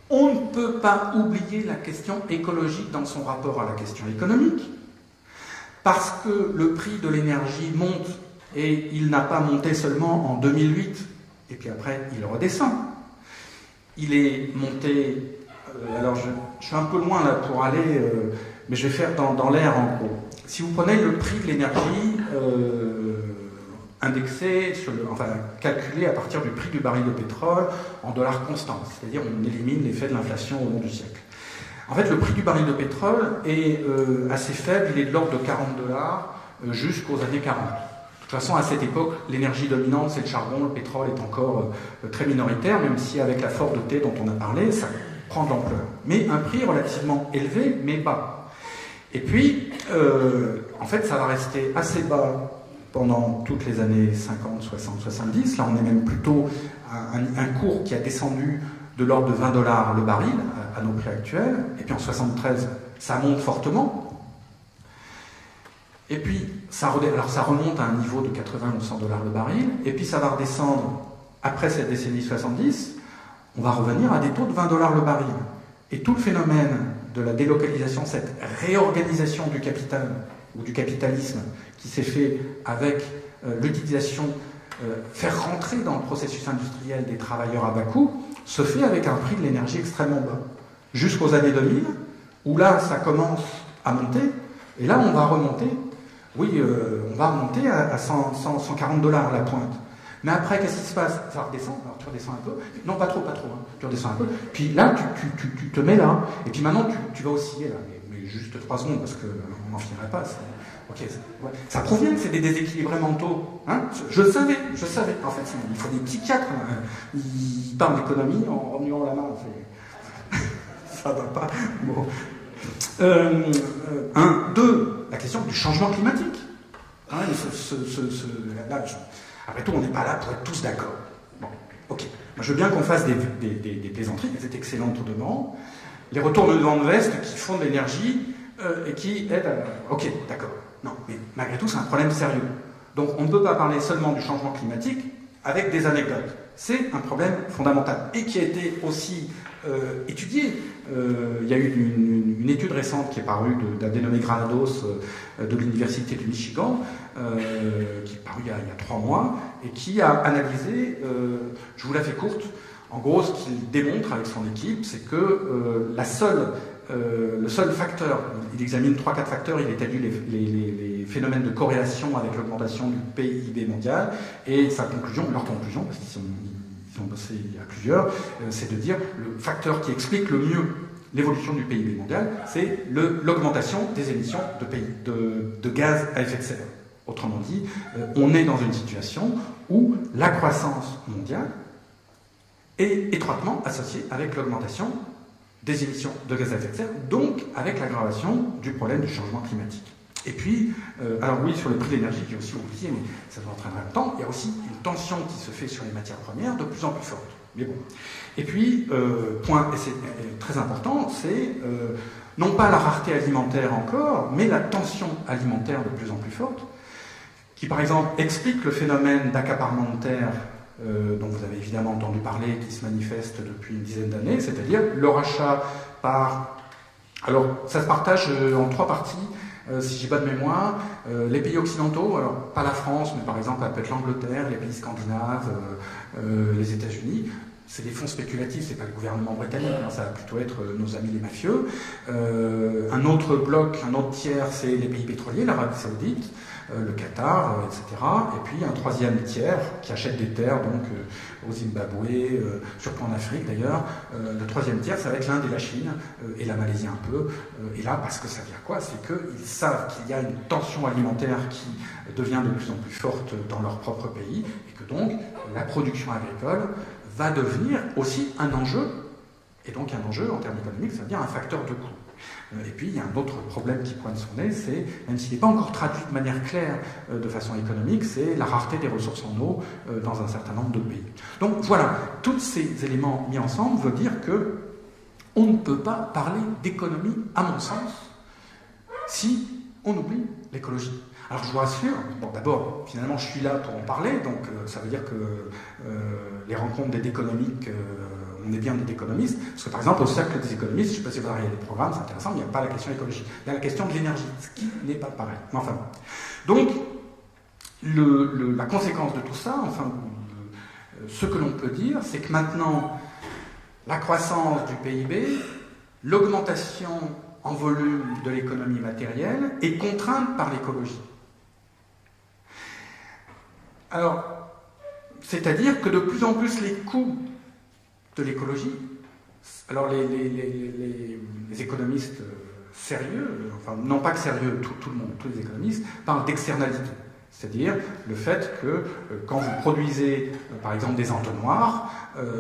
on ne peut pas oublier la question écologique dans son rapport à la question économique, parce que le prix de l'énergie monte, et il n'a pas monté seulement en 2008, et puis après, il redescend. Il est monté... alors, je suis un peu loin là pour aller... mais je vais faire dans l'air en gros. Si vous prenez le prix de l'énergie indexé, calculé à partir du prix du baril de pétrole en dollars constants, c'est-à-dire on élimine l'effet de l'inflation au long du siècle. En fait, le prix du baril de pétrole est assez faible, il est de l'ordre de $40 jusqu'aux années 40. De toute façon, à cette époque, l'énergie dominante, c'est le charbon, le pétrole est encore très minoritaire, même si avec la Ford T dont on a parlé, ça prend de l'ampleur. Mais un prix relativement élevé, mais bas. Et puis, en fait, ça va rester assez bas pendant toutes les années 50, 60, 70. Là, on est même plutôt à un cours qui a descendu de l'ordre de $20 le baril à nos prix actuels. Et puis en 73, ça monte fortement. Et puis, ça remonte à un niveau de 80 ou $100 le baril. Et puis, ça va redescendre après cette décennie 70. On va revenir à des taux de $20 le baril. Et tout le phénomène de la délocalisation, cette réorganisation du capital ou du capitalisme qui s'est fait avec l'utilisation, faire rentrer dans le processus industriel des travailleurs à bas coût, se fait avec un prix de l'énergie extrêmement bas. Jusqu'aux années 2000, où là, ça commence à monter, et là, on va remonter, on va remonter à $140 la pointe. Mais après, qu'est-ce qui se passe? Ça redescend, alors tu redescends un peu. Non, pas trop, tu redescends un peu. Puis là, tu te mets là. Et puis maintenant, tu vas osciller là. Mais juste 3 secondes, parce qu'on n'en finirait pas. Okay, ouais. Ça provient que c'est des déséquilibres mentaux. Hein, je savais. En fait, il faut des psychiatres. Ils parlent d'économie en remuant la main. Ça va pas. Bon. 2, la question du changement climatique. Hein, là, après tout, on n'est pas là pour être tous d'accord. Bon, ok. Moi, je veux bien qu'on fasse des plaisanteries, des excellents retournements, les retournements de veste qui font de l'énergie et qui aident à... Ok, d'accord. Non, mais malgré tout, c'est un problème sérieux. Donc, on ne peut pas parler seulement du changement climatique avec des anecdotes. C'est un problème fondamental et qui a été aussi étudié. Il y a eu une étude récente qui est parue d'un dénommé Granados de l'Université du Michigan, qui est parue il y a 3 mois, et qui a analysé, je vous la fais courte, en gros ce qu'il démontre avec son équipe, c'est que le seul facteur, il examine 3-4 facteurs, il établit les phénomènes de corrélation avec l'augmentation du PIB mondial, et leur conclusion, parce qu'ils ont bossé à plusieurs, c'est de dire le facteur qui explique le mieux l'évolution du PIB mondial, c'est l'augmentation des émissions de gaz à effet de serre. Autrement dit, on est dans une situation où la croissance mondiale est étroitement associée avec l'augmentation des émissions de gaz à effet de serre, donc avec l'aggravation du problème du changement climatique. Et puis, alors oui, sur le prix de l'énergie, qui est aussi oublié, mais ça nous entraînera le temps, il y a aussi une tension qui se fait sur les matières premières de plus en plus forte. Mais bon. Et puis, point, et c'est très important, c'est non pas la rareté alimentaire encore, mais la tension alimentaire de plus en plus forte, qui par exemple explique le phénomène d'accaparement de terre dont vous avez évidemment entendu parler, qui se manifeste depuis une dizaine d'années, c'est-à-dire le rachat par... Alors, ça se partage en 3 parties. Si j'ai pas de mémoire, les pays occidentaux, alors pas la France, mais par exemple, ça peut être l'Angleterre, les pays scandinaves, les États-Unis, c'est des fonds spéculatifs, c'est pas le gouvernement britannique, hein, ça va plutôt être nos amis les mafieux. Un autre bloc, un autre tiers, c'est les pays pétroliers, l'Arabie Saoudite, le Qatar, etc. Et puis un troisième tiers qui achète des terres donc au Zimbabwe, surtout en Afrique d'ailleurs. Le troisième tiers, ça va être l'Inde et la Chine, et la Malaisie un peu. Et là, parce que ça vient quoi? C'est qu'ils savent qu'il y a une tension alimentaire qui devient de plus en plus forte dans leur propre pays, et que donc la production agricole va devenir aussi un enjeu, et donc un enjeu en termes économiques, ça veut dire un facteur de coût. Et puis il y a un autre problème qui pointe son nez, c'est, même s'il n'est pas encore traduit de manière claire de façon économique, c'est la rareté des ressources en eau dans un certain nombre de pays. Donc voilà, tous ces éléments mis ensemble veulent dire que on ne peut pas parler d'économie, à mon sens, si on oublie l'écologie. Alors je vous rassure, bon d'abord, finalement je suis là pour en parler, donc ça veut dire que les rencontres des économiques, on est bien des économistes, parce que par exemple au cercle des économistes, je ne sais pas si vous avez des programmes, c'est intéressant, mais il n'y a pas la question écologique, il y a la question de l'énergie, ce qui n'est pas pareil. Enfin, donc la conséquence de tout ça, enfin, ce que l'on peut dire, c'est que maintenant, la croissance du PIB, l'augmentation en volume de l'économie matérielle est contrainte par l'écologie. Alors, c'est-à-dire que de plus en plus les coûts de l'écologie, alors les économistes sérieux, enfin non pas que sérieux, tout le monde, tous les économistes, parlent d'externalité. C'est-à-dire le fait que quand vous produisez par exemple des entonnoirs,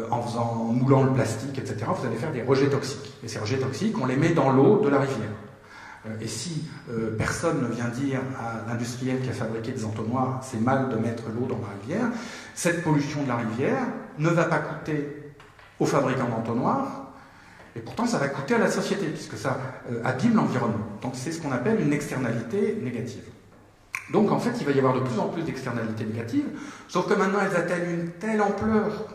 en moulant le plastique, etc., vous allez faire des rejets toxiques. Et ces rejets toxiques, on les met dans l'eau de la rivière. Et si personne ne vient dire à l'industriel qui a fabriqué des entonnoirs c'est mal de mettre l'eau dans la rivière, cette pollution de la rivière ne va pas coûter aux fabricants d'entonnoirs, et pourtant ça va coûter à la société, puisque ça abîme l'environnement. Donc c'est ce qu'on appelle une externalité négative. Donc en fait il va y avoir de plus en plus d'externalités négatives, sauf que maintenant elles atteignent une telle ampleur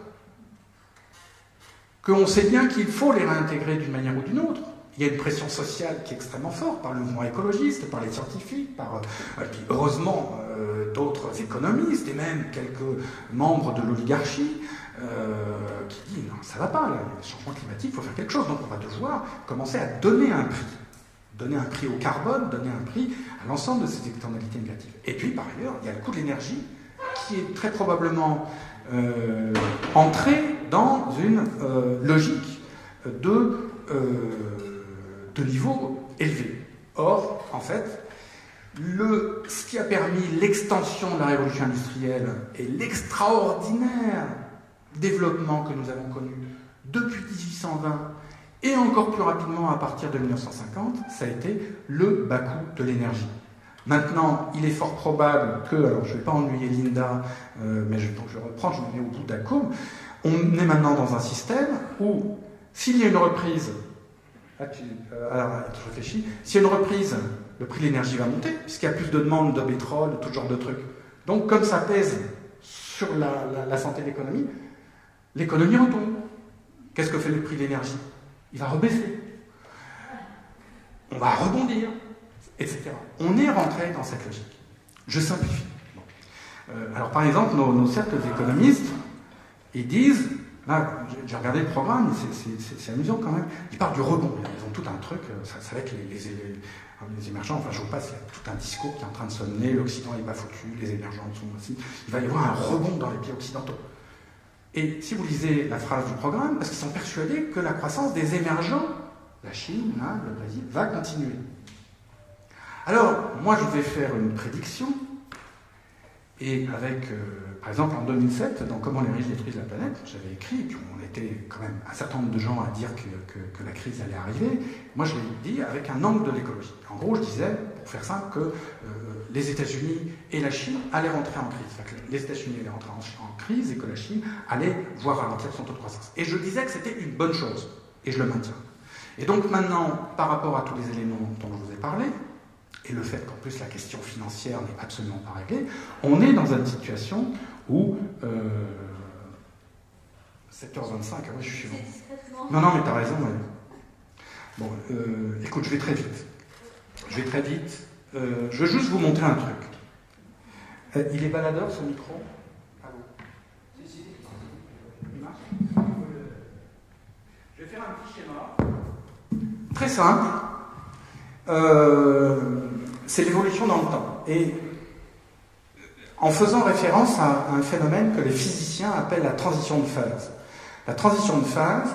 qu'on sait bien qu'il faut les réintégrer d'une manière ou d'une autre. Il y a une pression sociale qui est extrêmement forte par le mouvement écologiste, par les scientifiques, et puis heureusement d'autres économistes et même quelques membres de l'oligarchie qui disent non, ça va pas, là, le changement climatique, il faut faire quelque chose. Donc on va devoir commencer à donner un prix au carbone, donner un prix à l'ensemble de ces externalités négatives. Et puis par ailleurs, il y a le coût de l'énergie qui est très probablement entré dans une logique de niveau élevé. Or, en fait, ce qui a permis l'extension de la révolution industrielle et l'extraordinaire développement que nous avons connu depuis 1820 et encore plus rapidement à partir de 1950, ça a été le bas coût de l'énergie. Maintenant, il est fort probable que, alors je ne vais pas ennuyer Linda, mais donc je reprends, je me mets au bout d'un coup, on est maintenant dans un système où, s'il y a une reprise, alors je réfléchis, s'il y a une reprise, le prix de l'énergie va monter, puisqu'il y a plus de demande de pétrole, tout genre de trucs. Donc comme ça pèse sur la santé de l'économie, l'économie retombe. Qu'est-ce que fait le prix de l'énergie? Il va rebaisser. On va rebondir, etc. On est rentré dans cette logique. Je simplifie. Alors par exemple, nos cercles d'économistes, ils disent, là j'ai regardé le programme, c'est amusant quand même, ils parlent du rebond. Ils ont tout un truc, ça va être les émergents, enfin je vous passe, il y a tout un discours qui est en train de se mener, l'Occident n'est pas foutu, les émergents sont aussi. Il va y avoir un rebond dans les pays occidentaux. Et si vous lisez la phrase du programme, parce qu'ils sont persuadés que la croissance des émergents, la Chine, l'Inde, le Brésil, va continuer. Alors, moi je vais faire une prédiction, et avec, par exemple en 2007, dans Comment les riches détruisent la planète, j'avais écrit, et puis on était quand même un certain nombre de gens à dire que la crise allait arriver, moi je l'ai dit avec un angle de l'écologie. En gros, je disais, pour faire simple, que les États-Unis et la Chine allaient rentrer en crise. Enfin, que les États-Unis allaient rentrer en crise et que la Chine allait voir ralentir son taux de croissance. Et je disais que c'était une bonne chose, et je le maintiens. Et donc maintenant, par rapport à tous les éléments dont je vous ai parlé, et le fait qu'en plus la question financière n'est absolument pas réglée, on est dans une situation où 7h25, ah ouais, je suis bon. Non, mais t'as raison. Ouais. Bon, écoute, je vais très vite. Je veux juste vous montrer un truc. Il est baladeur, ce micro? Allô? Si. Il marche? Je vais faire un petit schéma. Très simple. C'est l'évolution dans le temps. Et en faisant référence à un phénomène que les physiciens appellent la transition de phase. La transition de phase,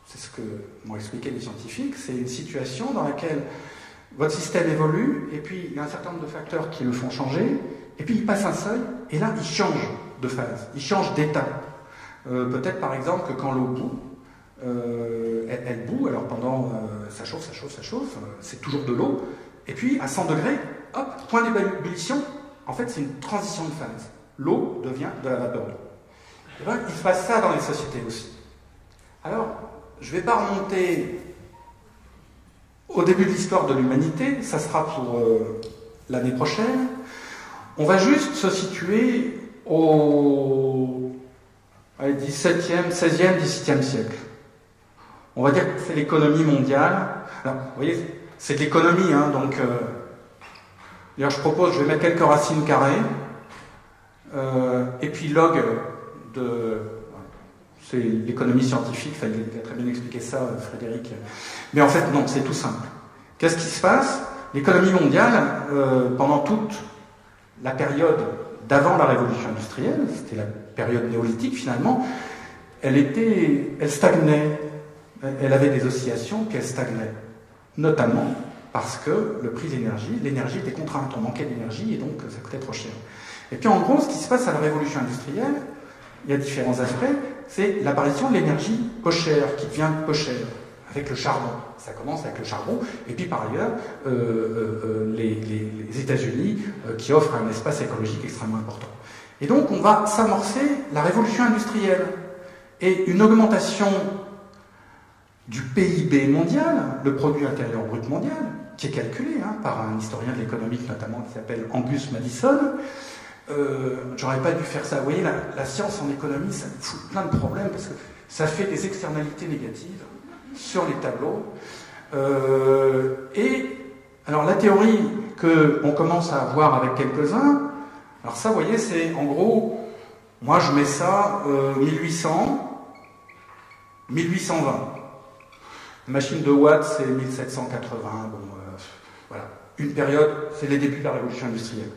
c'est ce que m'ont expliqué les scientifiques, c'est une situation dans laquelle votre système évolue, et puis il y a un certain nombre de facteurs qui le font changer, et puis il passe un seuil, et là il change de phase, il change d'état. Peut-être par exemple que quand l'eau bout, elle bout, alors pendant ça chauffe, c'est toujours de l'eau, et puis à 100 degrés, hop, point d'ébullition, en fait c'est une transition de phase. L'eau devient de la vapeur d'eau. Et bien, il se passe ça dans les sociétés aussi. Alors, je ne vais pas remonter au début de l'histoire de l'humanité, ça sera pour l'année prochaine. On va juste se situer au 17e, 16e, 17e siècle. On va dire que c'est l'économie mondiale. Alors, vous voyez, c'est de l'économie, hein, donc... d'ailleurs, je propose, je vais mettre quelques racines carrées, et puis log de... C'est l'économie scientifique, il a très bien expliqué ça, Frédéric. Mais en fait, non, c'est tout simple. Qu'est-ce qui se passe? L'économie mondiale, pendant toute la période d'avant la révolution industrielle, c'était la période néolithique finalement, elle stagnait. Elle avait des oscillations, puis elle stagnait. Notamment parce que le prix de l'énergie était contrainte. On manquait d'énergie et donc ça coûtait trop cher. Et puis en gros, ce qui se passe à la révolution industrielle, il y a différents aspects, c'est l'apparition de l'énergie peu chère, qui devient peu chère, avec le charbon. Ça commence avec le charbon, et puis par ailleurs, les États-Unis qui offrent un espace écologique extrêmement important. Et donc on va s'amorcer la révolution industrielle, et une augmentation du PIB mondial, le produit intérieur brut mondial, qui est calculé par un historien de l'économie notamment qui s'appelle Angus Madison. J'aurais pas dû faire ça. Vous voyez, la science en économie, ça fout plein de problèmes parce que ça fait des externalités négatives sur les tableaux. Et alors la théorie qu'on commence à avoir avec quelques-uns, alors ça, vous voyez, c'est en gros, moi je mets ça 1800, 1820. La machine de Watt, c'est 1780. Bon, voilà. Une période, c'est les débuts de la révolution industrielle.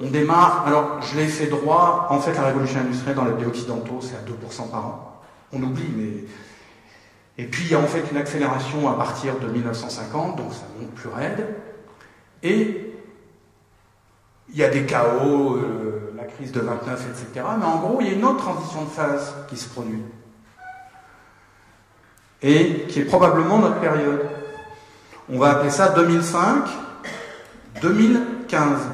On démarre, alors je l'ai fait droit, en fait la révolution industrielle dans les pays occidentaux c'est à 2% par an. On oublie, mais... Et puis il y a en fait une accélération à partir de 1950, donc ça monte plus raide. Et il y a des chaos, la crise de 29, etc. Mais en gros, il y a une autre transition de phase qui se produit. Et qui est probablement notre période. On va appeler ça 2005-2015.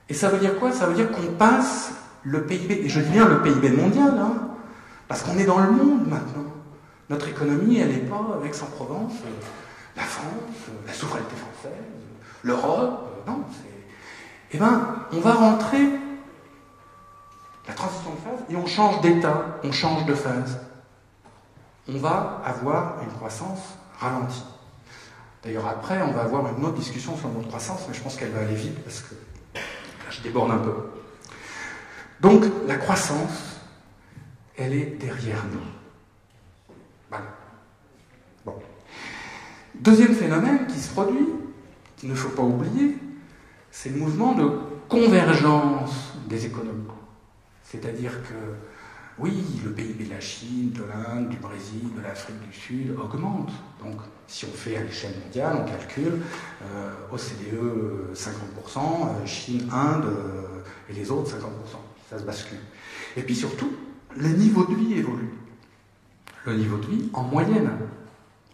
Et ça veut dire quoi? Ça veut dire qu'on passe le PIB, et je dis bien le PIB mondial, parce qu'on est dans le monde maintenant. Notre économie, elle n'est pas Aix-en-Provence, la France, la souveraineté française, l'Europe, non. Eh bien, on va rentrer la transition de phase et on change d'état, on change de phase. On va avoir une croissance ralentie. D'ailleurs, après, on va avoir une autre discussion sur notre croissance, mais je pense qu'elle va aller vite parce que je déborde un peu. Donc, la croissance, elle est derrière nous. Voilà. Bon. Deuxième phénomène qui se produit, qu'il ne faut pas oublier, c'est le mouvement de convergence des économies. C'est-à-dire que, oui, le PIB de la Chine, de l'Inde, du Brésil, de l'Afrique du Sud augmente. Donc, si on fait à l'échelle mondiale, on calcule OCDE 50%, Chine, Inde et les autres 50%. Ça se bascule. Et puis surtout, le niveau de vie évolue. Le niveau de vie en moyenne.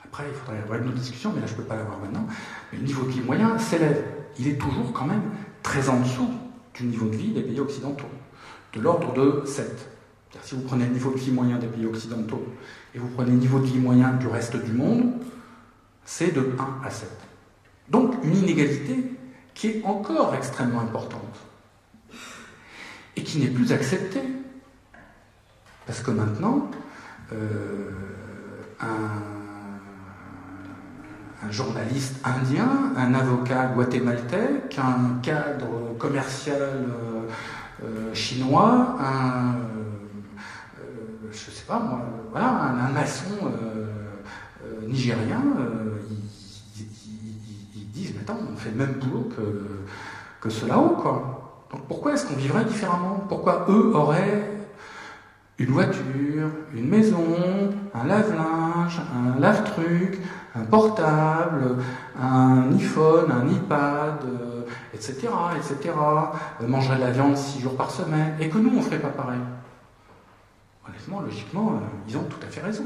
Après, il faudrait avoir une autre discussion, mais là je ne peux pas l'avoir maintenant. Mais le niveau de vie moyen s'élève. Il est toujours quand même très en dessous du niveau de vie des pays occidentaux, de l'ordre de 7. C'est-à-dire, si vous prenez le niveau de vie moyen des pays occidentaux et vous prenez le niveau de vie moyen du reste du monde, c'est de 1 à 7. Donc une inégalité qui est encore extrêmement importante et qui n'est plus acceptée. Parce que maintenant, un journaliste indien, un avocat guatémaltèque, un cadre commercial chinois, je sais pas moi, voilà, un maçon nigérien, ils disent, mais attends, on fait le même boulot que que ceux là-haut, quoi. Donc pourquoi est-ce qu'on vivrait différemment? Pourquoi eux auraient une voiture, une maison, un lave-linge, un lave-truc, un portable, un iPhone, un iPad, etc., etc., mangerait de la viande 6 jours par semaine, et que nous, on ne ferait pas pareil? Honnêtement, logiquement, ils ont tout à fait raison.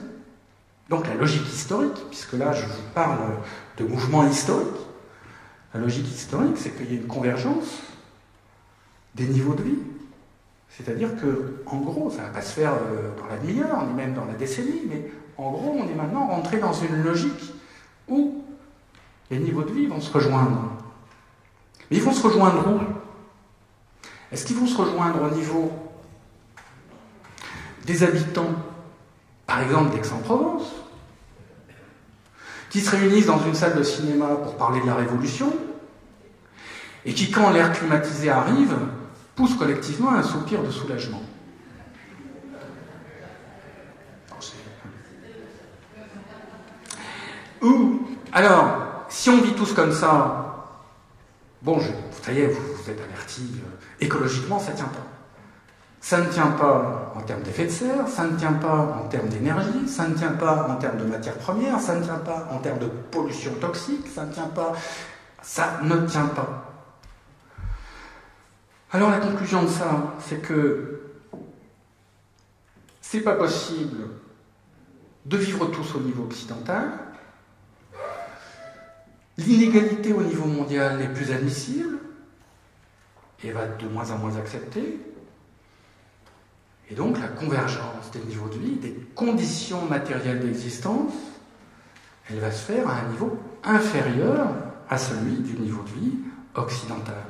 Donc la logique historique, puisque là, je vous parle de mouvements historiques, la logique historique, c'est qu'il y a une convergence des niveaux de vie. C'est-à-dire que, en gros, ça ne va pas se faire dans la demi-heure, ni même dans la décennie, mais en gros, on est maintenant rentré dans une logique où les niveaux de vie vont se rejoindre. Mais ils vont se rejoindre où? Est-ce qu'ils vont se rejoindre au niveau des habitants, par exemple d'Aix-en-Provence, qui se réunissent dans une salle de cinéma pour parler de la Révolution, et qui, quand l'air climatisé arrive, poussent collectivement un soupir de soulagement? Ou, alors, si on vit tous comme ça, bon, ça y est, vous êtes avertis, écologiquement, ça ne tient pas. Ça ne tient pas en termes d'effet de serre, ça ne tient pas en termes d'énergie, ça ne tient pas en termes de matières premières, ça ne tient pas en termes de pollution toxique, ça ne tient pas... Ça ne tient pas. Alors la conclusion de ça, c'est que c'est pas possible de vivre tous au niveau occidental. L'inégalité au niveau mondial n'est plus admissible et va être de moins en moins acceptée. Et donc la convergence des niveaux de vie, des conditions matérielles d'existence, elle va se faire à un niveau inférieur à celui du niveau de vie occidental.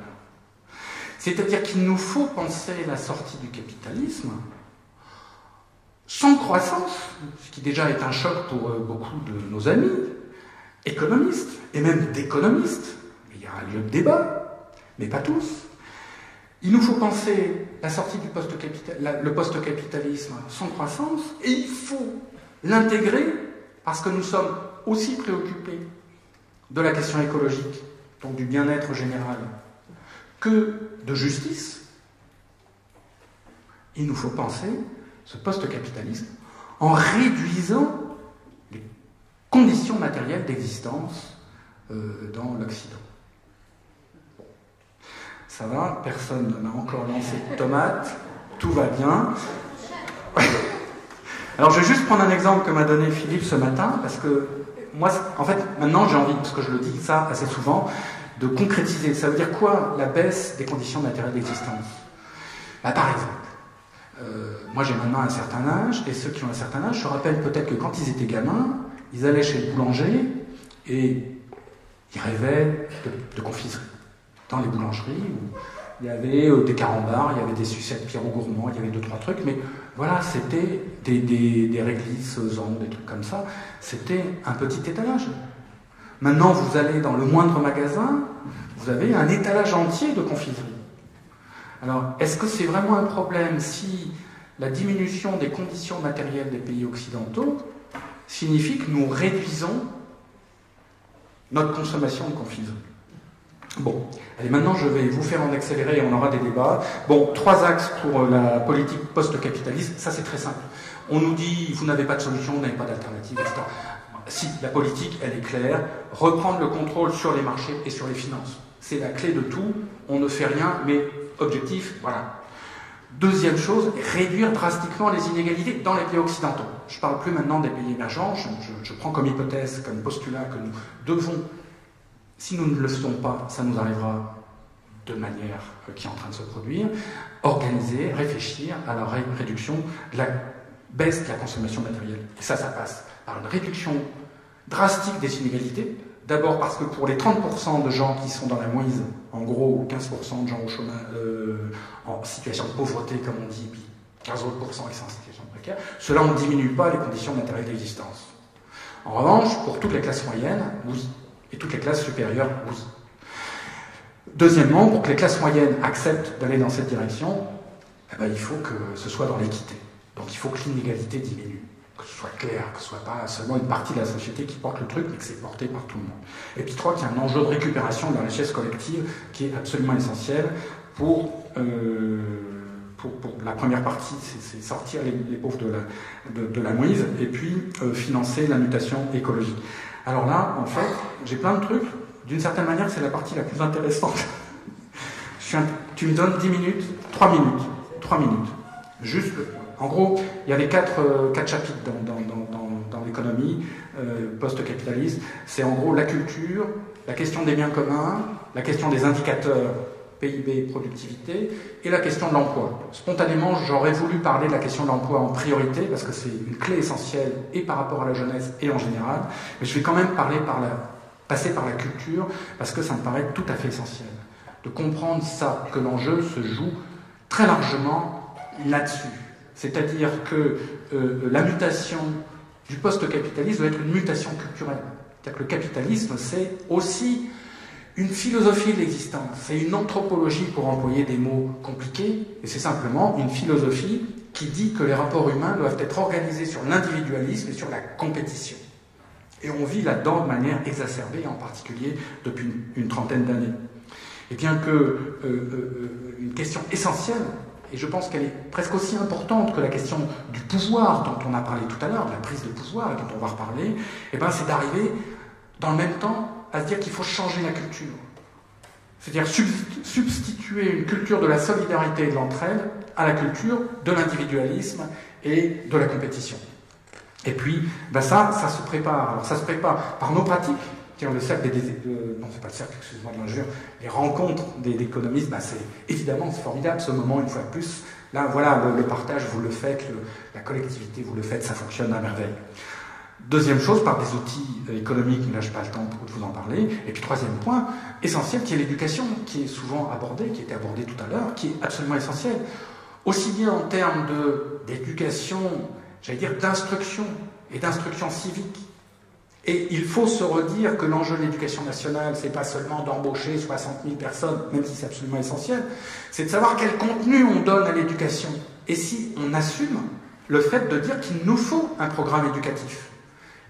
C'est-à-dire qu'il nous faut penser la sortie du capitalisme sans croissance, ce qui déjà est un choc pour beaucoup de nos amis économistes, et même d'économistes. Il y a un lieu de débat, mais pas tous. Il nous faut penser la sortie du post-capitalisme sans croissance, et il faut l'intégrer parce que nous sommes aussi préoccupés de la question écologique, donc du bien-être général, que de justice. Il nous faut penser ce post-capitalisme en réduisant les conditions matérielles d'existence dans l'Occident. Ça va, personne ne m'a encore lancé de tomates, tout va bien. Alors je vais juste prendre un exemple que m'a donné Philippe ce matin, parce que moi, en fait, maintenant j'ai envie, parce que je le dis ça assez souvent, de concrétiser. Ça veut dire quoi, la baisse des conditions matérielles d'existence? Par exemple, moi j'ai maintenant un certain âge, et ceux qui ont un certain âge se rappellent peut-être que quand ils étaient gamins, ils allaient chez le boulanger et ils rêvaient de confiserie. Dans les boulangeries, où il y avait des carambars, il y avait des sucettes Pierrot Gourmand, il y avait 2-3 trucs, mais voilà, c'était des réglisses, des trucs comme ça. C'était un petit étalage. Maintenant, vous allez dans le moindre magasin, vous avez un étalage entier de confiserie. Alors, est-ce que c'est vraiment un problème si la diminution des conditions matérielles des pays occidentaux signifie que nous réduisons notre consommation de confiserie? Bon, allez, maintenant je vais vous faire en accéléré et on aura des débats. Bon, 3 axes pour la politique post-capitaliste, ça c'est très simple. On nous dit, vous n'avez pas de solution, vous n'avez pas d'alternative, etc. Si, la politique, elle est claire, reprendre le contrôle sur les marchés et sur les finances. C'est la clé de tout, on ne fait rien, mais objectif, voilà. Deuxième chose, réduire drastiquement les inégalités dans les pays occidentaux. Je ne parle plus maintenant des pays émergents, je prends comme hypothèse, comme postulat que nous devons, si nous ne le faisons pas, ça nous arrivera de manière qui est en train de se produire, organiser, réfléchir à la réduction de la baisse de la consommation matérielle. Et ça passe par une réduction drastique des inégalités. D'abord parce que pour les 30% de gens qui sont dans la moise, en gros 15% de gens au chômage, en situation de pauvreté comme on dit, puis 15 autres % qui sont en situation précaire, cela on ne diminue pas les conditions matérielles d'existence. En revanche, pour toutes les classes moyennes, oui. Et toutes les classes supérieures, oui. Deuxièmement, pour que les classes moyennes acceptent d'aller dans cette direction, il faut que ce soit dans l'équité. Donc il faut que l'inégalité diminue. que ce soit clair, que ce soit pas seulement une partie de la société qui porte le truc, mais que c'est porté par tout le monde. Et puis 3, qu'il y a un enjeu de récupération de la richesse collective qui est absolument essentiel pour la première partie, c'est sortir les pauvres de la mouise, et puis financer la mutation écologique. Alors là, en fait, j'ai plein de trucs. D'une certaine manière, c'est la partie la plus intéressante. Tu me donnes 10 minutes, 3 minutes. Juste, en gros, il y avait quatre chapitres dans l'économie post-capitaliste. C'est en gros la culture, la question des biens communs, la question des indicateurs PIB, productivité, et la question de l'emploi. Spontanément, j'aurais voulu parler de la question de l'emploi en priorité, parce que c'est une clé essentielle, et par rapport à la jeunesse, et en général, mais je vais quand même passer par la culture, parce que ça me paraît tout à fait essentiel. De comprendre ça, que l'enjeu se joue très largement là-dessus. C'est-à-dire que la mutation du post-capitalisme doit être une mutation culturelle. C'est-à-dire que le capitalisme, c'est aussi une philosophie de l'existence, c'est une anthropologie pour employer des mots compliqués, et c'est simplement une philosophie qui dit que les rapports humains doivent être organisés sur l'individualisme et sur la compétition. Et on vit là-dedans de manière exacerbée, en particulier depuis une trentaine d'années. Et bien que une question essentielle, et je pense qu'elle est presque aussi importante que la question du pouvoir dont on a parlé tout à l'heure, de la prise de pouvoir et dont on va reparler, et ben c'est d'arriver dans le même temps à se dire qu'il faut changer la culture. C'est-à-dire substituer une culture de la solidarité et de l'entraide à la culture de l'individualisme et de la compétition. Et puis, ben ça se prépare. Alors ça se prépare par nos pratiques. Tiens, le cercle non, c'est pas le cercle, excusez-moi de l'injure, les rencontres des économistes, ben c'est évidemment, c'est formidable ce moment, une fois de plus. Là, voilà, le partage, vous le faites, la collectivité, vous le faites, ça fonctionne à merveille. Deuxième chose, par des outils économiques, mais là je n'ai pas le temps de vous en parler. Et puis troisième point, essentiel, qui est l'éducation, qui est souvent abordée, qui était abordée tout à l'heure, qui est absolument essentielle. Aussi bien en termes d'éducation, j'allais dire d'instruction, et d'instruction civique. Et il faut se redire que l'enjeu de l'éducation nationale, c'est pas seulement d'embaucher 60 000 personnes, même si c'est absolument essentiel, c'est de savoir quel contenu on donne à l'éducation. Et si on assume le fait de dire qu'il nous faut un programme éducatif.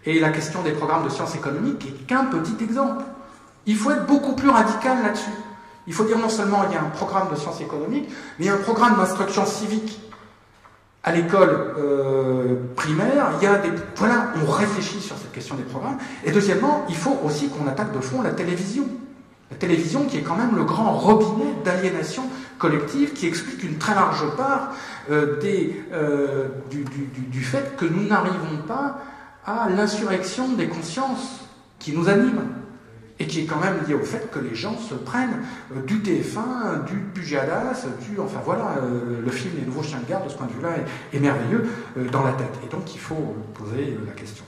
Et la question des programmes de sciences économiques est qu'un petit exemple. Il faut être beaucoup plus radical là-dessus. Il faut dire non seulement il y a un programme de sciences économiques, mais il y a un programme d'instruction civique. À l'école primaire, il y a voilà, on réfléchit sur cette question des programmes. Et deuxièmement, il faut aussi qu'on attaque de fond la télévision. La télévision qui est quand même le grand robinet d'aliénation collective qui explique une très large part du fait que nous n'arrivons pas à l'insurrection des consciences qui nous animent et qui est quand même liée au fait que les gens se prennent du TF1, du Pujadas, enfin voilà, le film Les Nouveaux Chiens de Garde de ce point de vue-là est merveilleux dans la tête. Et donc il faut poser la question.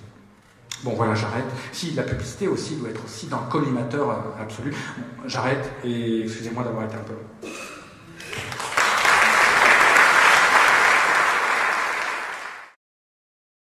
Bon voilà, j'arrête. Si, la publicité aussi doit être aussi dans le collimateur absolu. Bon, j'arrête et excusez-moi d'avoir été un peu long.